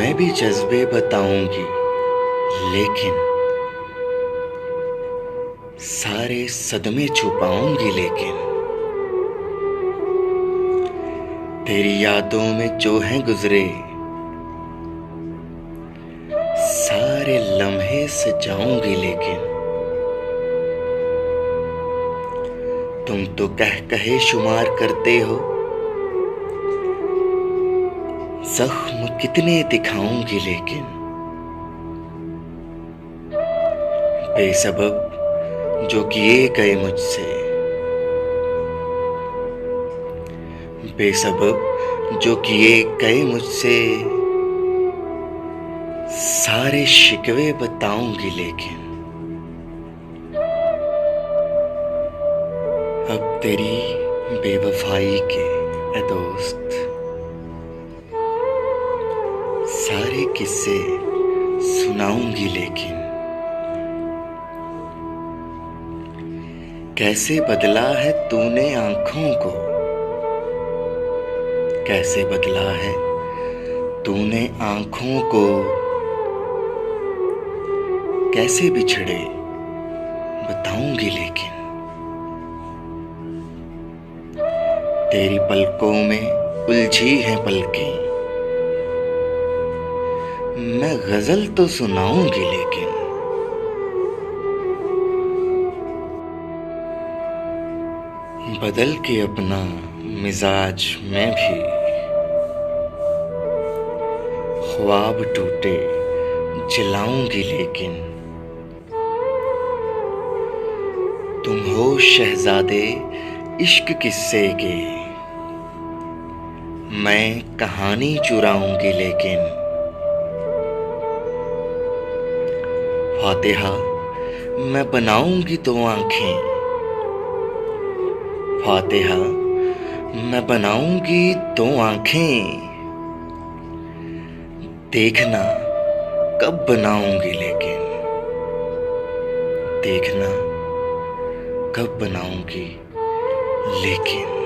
मैं भी जज्बे बताऊंगी, लेकिन सारे सदमे छुपाऊंगी। लेकिन तेरी यादों में जो हैं गुजरे, सारे लम्हे सजाऊंगी। लेकिन तुम तो कह कहे शुमार करते हो, जख्म कितने दिखाऊंगी। लेकिन बेसबब जो किए गए मुझसे, बेसबब जो किए गए मुझसे, सारे शिकवे बताऊंगी। लेकिन अब तेरी बेवफाई के ए दोस्त सारे किस्से सुनाऊंगी। लेकिन कैसे बदला है तूने आंखों को, कैसे बदला है तूने आंखों को, कैसे बिछड़े बताऊंगी। लेकिन तेरी पलकों में उलझी हैं पलकें, मैं गजल तो सुनाऊंगी। लेकिन बदल के अपना मिजाज मैं भी, ख्वाब टूटे जलाऊंगी। लेकिन तुम हो शहजादे इश्क किस्से के, मैं कहानी चुराऊंगी। लेकिन फातिहा मैं बनाऊंगी तो आंखें, फातिहा मैं बनाऊंगी तो आंखें, देखना कब बनाऊंगी। लेकिन देखना कब बनाऊंगी। लेकिन